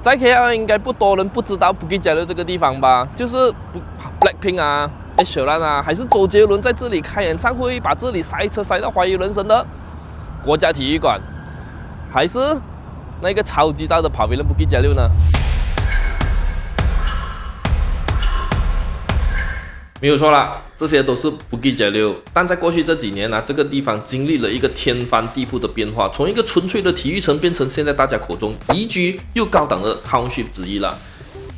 在 KL 应该不多人不知道 Bukit Jalil 这个地方吧？就是 Blackpink 啊、Ed Sheeran 啊，还是周杰伦在这里开演唱会，把这里塞车塞到怀疑人生的国家体育馆，还是那个超级大的 Pavilion Bukit Jalil 呢？没有错啦，这些都是 Bukit Jalil。但在过去这几年啊，这个地方经历了一个天翻地覆的变化，从一个纯粹的体育城变成现在大家口中宜居又高档的 township 之一了。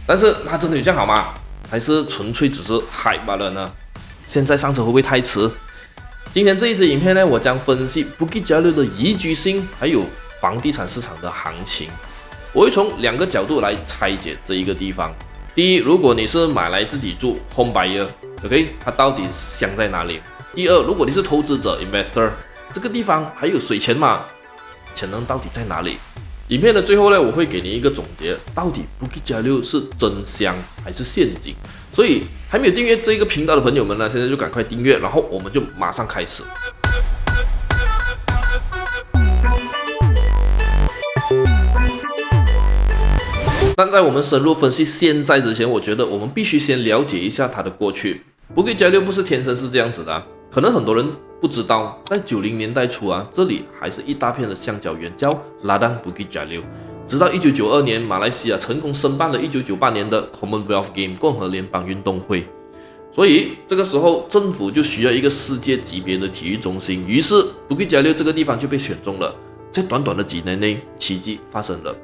但是它真的有这样好吗？还是纯粹只是 hype 罢了呢？现在上车会不会太迟？今天这一支影片呢，我将分析 Bukit Jalil 的宜居性，还有房地产市场的行情。我会从两个角度来拆解这一个地方。第一，如果你是买来自己住 home buyer。OK， 它到底香在哪里？第二，如果你是投资者 investor， 这个地方还有水钱吗？潜能到底在哪里？影片的最后呢，我会给你一个总结，到底 Bukit Jalil 是真香还是陷阱？所以还没有订阅这个频道的朋友们呢，现在就赶快订阅，然后我们就马上开始。但在我们深入分析现在之前，我觉得我们必须先了解一下它的过去。Bukit Jalil 不是天生是这样子的啊，可能很多人不知道，在90年代初啊，这里还是一大片的橡胶园，叫 Ladang Bukit Jalil。直到1992年，马来西亚成功申办了1998年的 Commonwealth Game 共和联邦运动会，所以这个时候政府就需要一个世界级别的体育中心，于是 Bukit Jalil 这个地方就被选中了。在短短的几年内，奇迹发生了。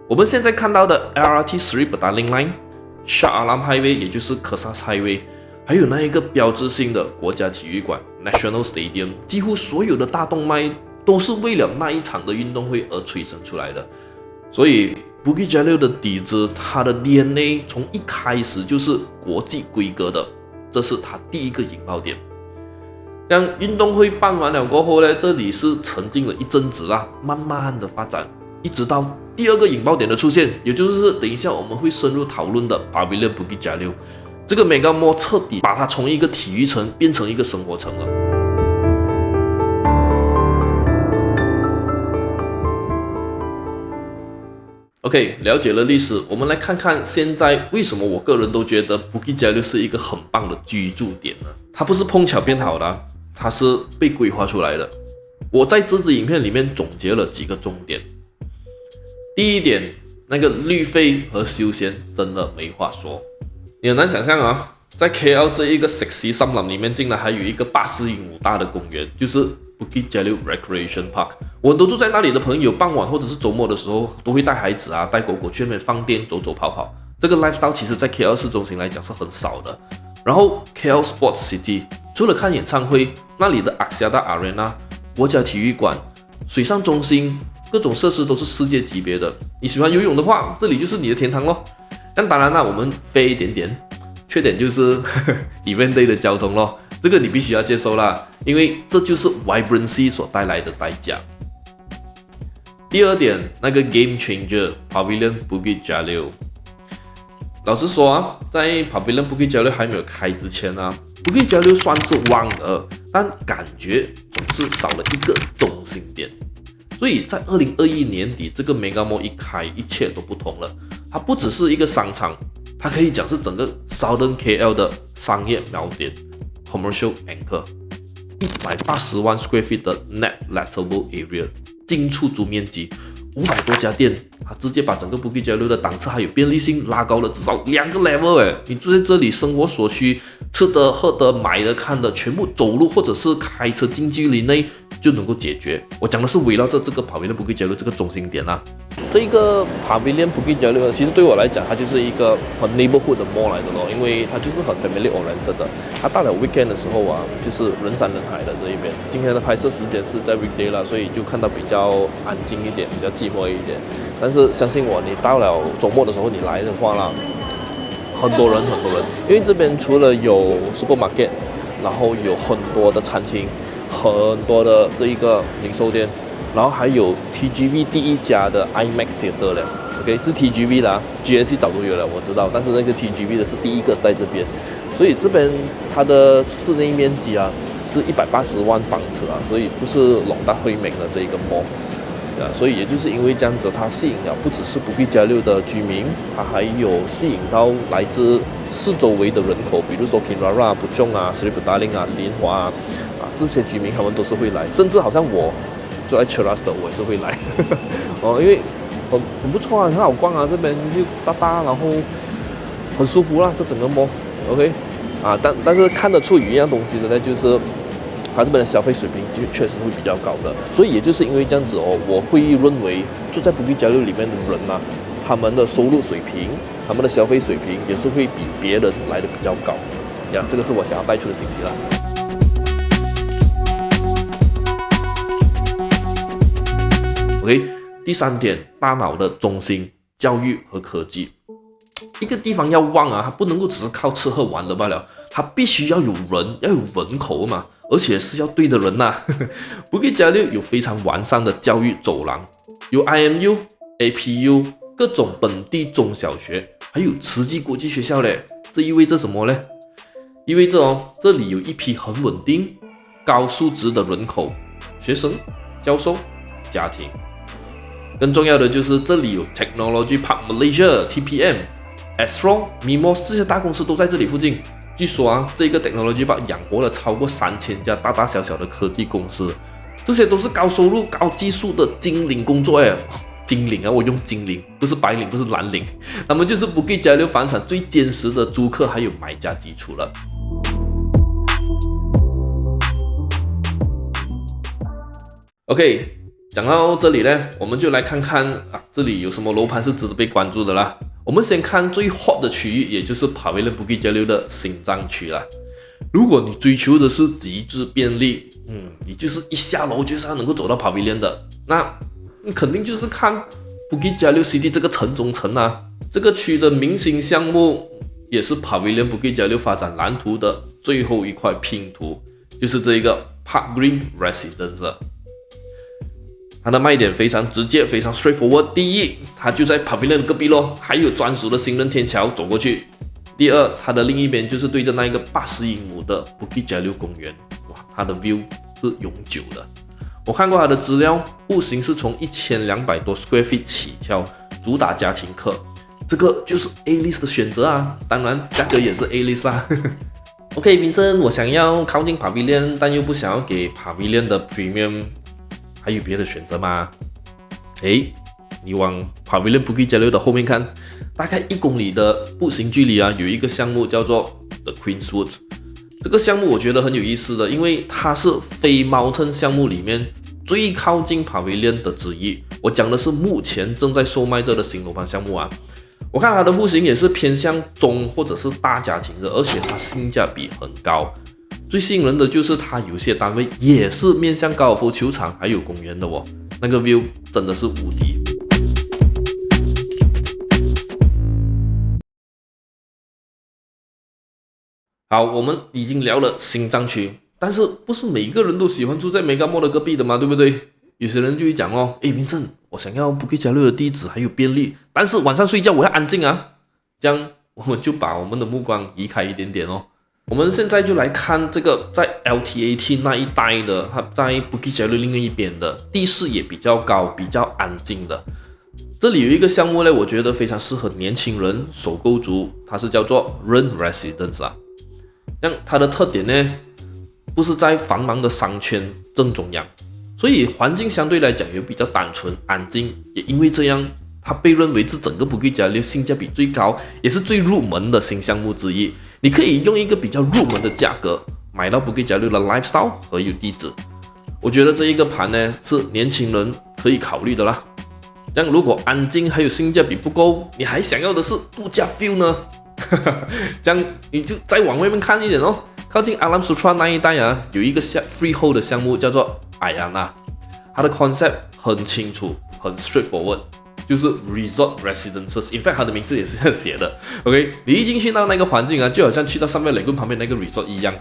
我们现在看到的 LRT Sri Petaling Line、Shah Alam Highway， 也就是 Kesas Highway， 还有那一个标志性的国家体育馆 National Stadium， 几乎所有的大动脉都是为了那一场的运动会而催生出来的。所以 Bukit Jalil 的底子，它的 DNA 从一开始就是国际规格的，这是它第一个引爆点。当运动会办完了过后呢，这里是沉静了一阵子啦，慢慢的发展，一直到第二个引爆点的出现，也就是等一下我们会深入讨论的 Pavilion Bukit Jalil。这个 Mega Mall 彻底把它从一个体育城变成一个生活城了。OK， 了解了历史，我们来看看现在为什么我个人都觉得 Bukit Jalil 是一个很棒的居住点呢？它不是碰巧变好的，它是被规划出来的。我在这支影片里面总结了几个重点。第一点，那个绿肺和休闲真的没话说。你很难想象啊，在 KL 这一个 sexy 森林里面，竟然还有一个80英亩大的公园，就是 Bukit Jalil Recreation Park。我很多住在那里的朋友，傍晚或者是周末的时候，都会带孩子啊、带狗狗去那边放电、走走跑跑。这个 lifestyle 其实在 KL 市中心来讲是很少的。然后 KL Sports City 除了看演唱会，那里的 Axiata Arena、国家体育馆、水上中心，各种设施都是世界级别的。你喜欢游泳的话，这里就是你的天堂咯。但当然啦，我们飞一点点，缺点就是event day 的交通咯，这个你必须要接受啦，因为这就是 vibrancy 所带来的代价。第二点，那个 game changer Pavilion Bukit Jalil。老实说啊，在 Pavilion Bukit Jalil 还没有开之前啊，Bukit Jalil 算是旺的，但感觉总是少了一个中心点。所以在2021年底，这个 Mega Mall 一开，一切都不同了。它不只是一个商场，它可以讲是整个 Southern KL 的商业锚点 （Commercial Anchor）。180万 square feet 的 net lettable area， 净出租面积500多家店，它直接把整个 Bukit Jalil 的档次还有便利性拉高了至少2个 level 诶！你住在这里，生活所需，吃的、喝的、买的、看的，全部走路或者是开车近距离内就能够解决。我讲的是围绕着这个 Pavilion Bukit Jalil 这个中心点啊。这个 Pavilion Bukit Jalil 其实对我来讲，它就是一个很 neighborhood 的 mall 来的咯，因为它就是很 family oriented 的。它到了 weekend 的时候啊，就是人山人海的这一边。今天的拍摄时间是在 weekday 啦，所以就看到比较安静一点，比较寂寞一点。但是相信我，你到了周末的时候你来的话啦，很多人，因为这边除了有 supermarket， 然后有很多的餐厅，很多的这一个零售店。然后还有 TGV 第一家的 IMAX Theater 了 ，OK， 是 TGV 的啊 ，GSC 早都有了，我知道，但是那个 TGV 的是第一个在这边，所以这边它的室内面积啊是180万方尺啊，所以不是垄断辉明的这一个 mall。所以也就是因为这样子，它吸引了不只是Bukit Jalil的居民，它还有吸引到来自四周围的人口，比如说 Kinrara、Puchong 啊、Seri Petaling 啊、莲花啊，这些居民他们都是会来，甚至好像我住在 Cheras 的，我也是会来因为很不错啊，很好逛啊，这边又大，然后很舒服啦，这整个 mall，OK 但是看得出有一样东西的呢，就是它这边的消费水平就确实会比较高的，所以也就是因为这样子我会认为住在Bukit Jalil里面的人啊，他们的收入水平、他们的消费水平也是会比别人来的比较高，这个是我想要带出的信息啦。OK， 第3点，大脑的中心，教育和科技。一个地方要旺啊，它不能够只是靠吃喝玩乐罢了，它必须要有人，要有人口嘛，而且是要对的人呐。Bukit Jalil有非常完善的教育走廊，有 IMU、APU 各种本地中小学，还有慈济国际学校嘞。这意味着什么呢？意味着这里有一批很稳定、高素质的人口，学生、教授、家庭。更重要的就是这里有 Technology Park Malaysia、TPM、Astro、Mimos 这些大公司都在这里附近。据说这个 Technology Park 养活了超过3000家大大小小的科技公司，这些都是高收入、高技术的精灵工作精灵我用精灵，不是白领，不是蓝领，他们就是 Bukit Jalil 房产最坚实的租客还有买家基础了。OK， 讲到这里呢，我们就来看看这里有什么楼盘是值得被关注的啦。我们先看最 hot 的区域，也就是 Pavilion Bukit Jalil 的心脏区啦。如果你追求的是极致便利，你就是一下楼就是要能够走到 Pavilion 的，那你肯定就是看 Bukit Jalil City 这个城中城啊。这个区的明星项目也是 Pavilion Bukit Jalil 发展蓝图的最后一块拼图，就是这一个 Park Green Residence。它的卖点非常直接，非常 straightforward。第一，它就在 Pavilion 隔壁咯，还有专属的行人天桥走过去。第二，它的另一边就是对着那一个80英亩的 Bukit Jalil 公园，它的 view 是永久的。我看过它的资料，户型是从1200多 square feet 起跳，主打家庭客，这个就是 A list 的选择啊，当然价格也是 A list 啦。OK， Vincent， 我想要靠近 Pavilion， 但又不想要给 Pavilion 的 premium。还有别的选择吗？你往 Pavilion Bukit Jalil 的后面看，大概1公里的步行距离有一个项目叫做 The Queenswood。这个项目我觉得很有意思的，因为它是非 Mountain 项目里面最靠近 Pavilion 的之一。我讲的是目前正在售卖着的新楼盘项目啊。我看它的户型也是偏向中或者是大家庭的，而且它性价比很高。最吸引人的就是它有些单位也是面向高尔夫球场还有公园的那个 view 真的是无敌。好，我们已经聊了心脏区，但是不是每个人都喜欢住在 Mega Mall 的隔壁的嘛，对不对？有些人就会讲Vincent， 我想要Bukit Jalil的地址还有便利，但是晚上睡觉我要安静啊，这样我们就把我们的目光移开一点点我们现在就来看这个在 LTAT 那一带的，它在 Bukit Jalil 另一边的地势也比较高，比较安静的。这里有一个项目呢，我觉得非常适合年轻人、首购族，它是叫做 Ren Residence 像它的特点呢，不是在繁忙的商圈正中央，所以环境相对来讲也比较单纯安静，也因为这样，它被认为是整个 Bukit Jalil 性价比最高，也是最入门的新项目之一。你可以用一个比较入门的价格买到Bukit Jalil的 lifestyle 和有地址，我觉得这一个盘呢是年轻人可以考虑的啦。这样如果安静还有性价比不够，你还想要的是度假 feel 呢？这样你就再往外面看一点靠近 Alam Sutera 那一带有一个 freehold 的项目叫做 Ayana， 它的 concept 很清楚，很 straightforward。就是 Resort Residences， in fact 它的名字也是这样写的。OK， 你一进去到那个环境就好像去到上面雷棍旁边那个 resort 一样，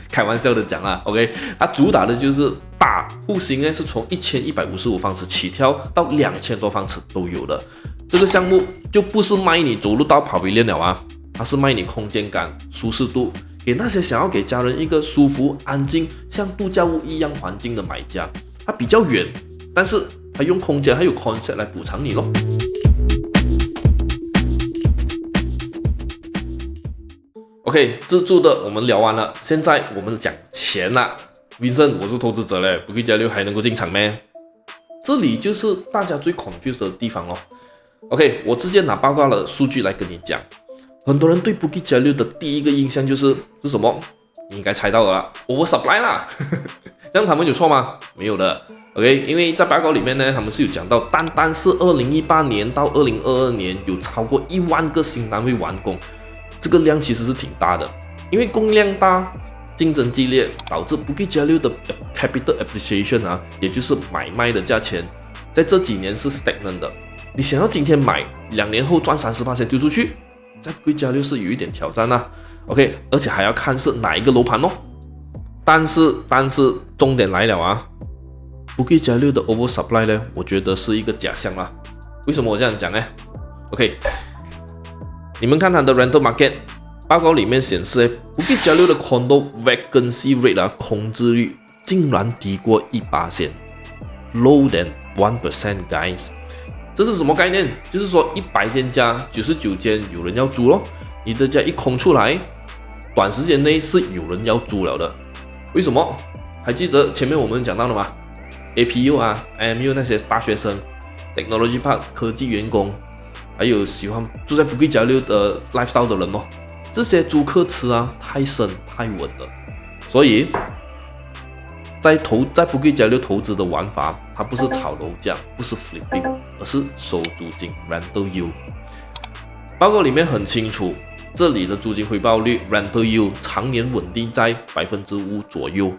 开玩笑的讲OK， 它主打的就是大户型呢，是从1155方尺起跳到2000多方尺都有的。这个项目就不是卖你走路到Pavilion了它是卖你空间感、舒适度，给那些想要给家人一个舒服、安静、像度假屋一样环境的买家。它比较远，但是它用空间还有 concept 来补偿你咯。OK， 自住的我们聊完了，现在我们讲钱啦。Vincent， 我是投资者嘞，Bukit Jalil还能够进场咩？这里就是大家最 confused 的地方咯。OK， 我直接拿报告的数据来跟你讲。很多人对 Bukit Jalil 的第一个印象是什么？你应该猜到了啦 ，oversupply 啦。这样他们有错吗？没有的。OK， 因为在报告里面呢，他们是有讲到，单是2018年到2022年有超过1万个新单位完工，这个量其实是挺大的。因为供量大，竞争激烈，导致 Bukit Jalil 的 capital appreciation 也就是买卖的价钱，在这几年是 stagnant 的。你想要今天买，2年后赚30%丢出去，在 Bukit Jalil 是有一点挑战OK， 而且还要看是哪一个楼盘哦。但是重点来了Bukit Jalil 的 oversupply 呢，我觉得是一个假象啦。为什么我这样讲呢 ？OK， 你们看它的 rental market 报告里面显示Bukit Jalil 的 condo vacancy rate 空置率竟然低过1%，low than 1% guys。这是什么概念？就是说100间家99间有人要租咯，你的家一空出来，短时间内是有人要租了的。为什么？还记得前面我们讲到了吗 ？APU IMU 那些大学生 ，Technology Park 科技员工，还有喜欢住在 Bukit Jalil 的 lifestyle 的人这些租客池太深太稳了，所以在 Bukit Jalil 投资的玩法，它不是炒楼价，不是 flipping， 而是收租金 rental yield。报告里面很清楚，这里的租金回报率 rental yield 常年稳定在 5% 左右。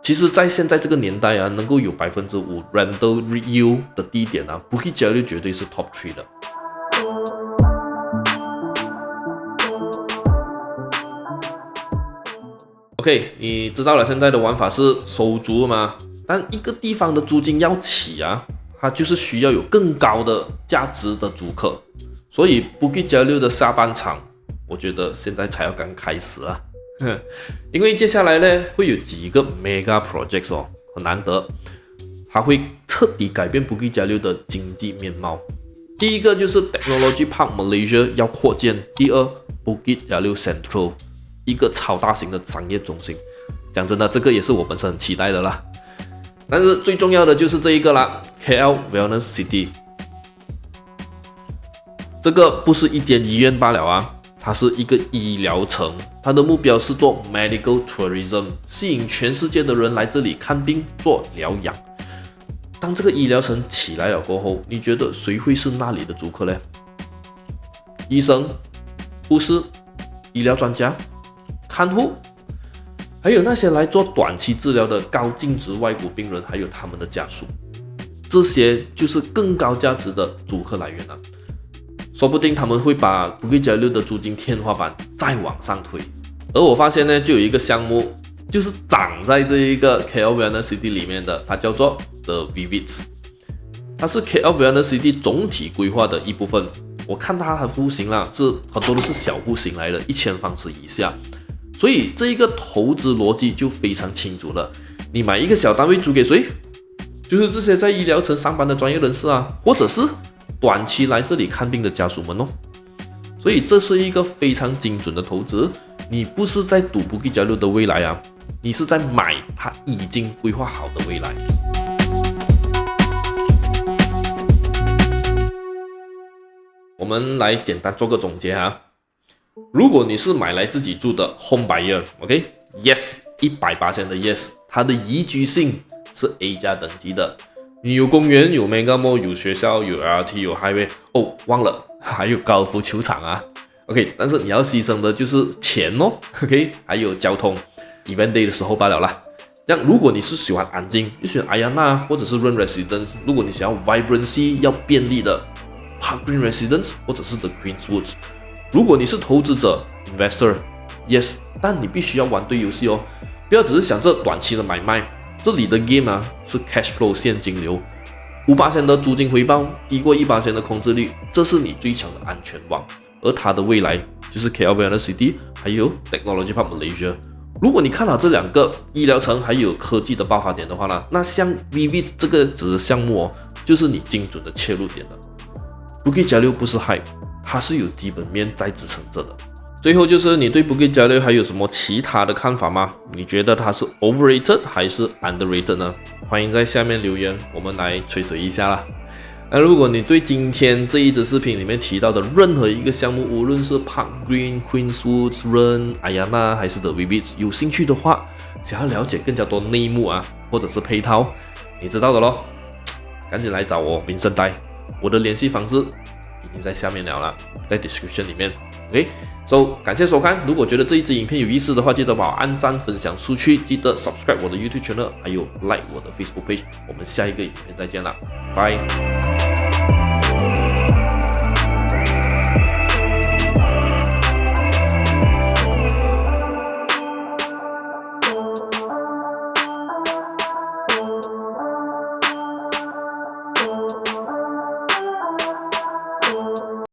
其实，在现在这个年代能够有 5% rental yield 的低点Bukit Jalil 绝对是 top 3的。OK， 你知道了，现在的玩法是收租吗？但一个地方的租金要起它就是需要有更高的价值的租客。所以 Bukit Jalil 的下半场，我觉得现在才要刚开始因为接下来呢会有几个 mega projects 很难得，它会彻底改变 Bukit Jalil 的经济面貌。第一个就是 Technology Park Malaysia 要扩建，第二 Bukit Jalil Central。一个超大型的商业中心，讲真的，这个也是我本身很期待的啦。但是最重要的就是这一个啦 ，KL Wellness City。这个不是一间医院罢了它是一个医疗城，它的目标是做 medical tourism， 吸引全世界的人来这里看病做疗养。当这个医疗城起来了过后，你觉得谁会是那里的租客呢？医生、护士、医疗专家、看护，还有那些来做短期治疗的高净值外国病人，还有他们的家属，这些就是更高价值的租客来源了。说不定他们会把 Bukit Jalil 的租金天花板再往上推。而我发现呢，就有一个项目，就是长在这一个 KL Wellness City 里面的，它叫做 The Vivids， 它是 KL Wellness City 总体规划的一部分。我看它的户型是很多都是小户型来的，1000方尺以下。所以这一个投资逻辑就非常清楚了。你买一个小单位租给谁？就是这些在医疗城上班的专业人士或者是短期来这里看病的家属们所以这是一个非常精准的投资。你不是在赌Bukit Jalil的未来你是在买它已经规划好的未来。我们来简单做个总结如果你是买来自己住的 home buyer，OK，yes， 100% 的 yes， 它的宜居性是 A 加等级的。你有公园，有 mega mall， 有学校，有 LRT， 有 highway， 忘了还有高尔夫球场OK， 但是你要牺牲的就是钱OK， 还有交通 event day 的时候罢了啦。这样，如果你是喜欢安静，就选 Ayana 或者是 Run Residence。如果你想要 vibrancy 要便利的 Park Green Residence 或者是 The Greenswoods。如果你是投资者 investor yes， 但你必须要玩对游戏不要只是想着短期的买卖。这里的 game 是 cash flow 现金流，5% 的租金回报，低过1% 的空置率，这是你最强的安全网。而它的未来就是 KL Wellness City 还有 Technology Park Malaysia。如果你看好这两个医疗城还有科技的爆发点的话呢，那像 Vivid 这个子项目就是你精准的切入点了。Bukit Jalil 不是 hype， 它是有基本面在支撑着的。最后就是你对 Bukit Jalil 还有什么其他的看法吗？你觉得它是 overrated 还是 underrated 呢？欢迎在下面留言，我们来吹水一下啦。那如果你对今天这一支视频里面提到的任何一个项目，无论是 Park Green、Queenswoods、Ren、Ayana 还是 The Vivid 有兴趣的话，想要了解更加多内幕或者是配套，你知道的咯，赶紧来找我Vincent Dai，我的联系方式已经在下面了，在 description 里面。OK，so 感谢收看。如果觉得这一支影片有意思的话，记得帮我按赞、分享出去，记得 subscribe 我的 YouTube channel， 还有 like 我的 Facebook page。我们下一个影片再见了，拜。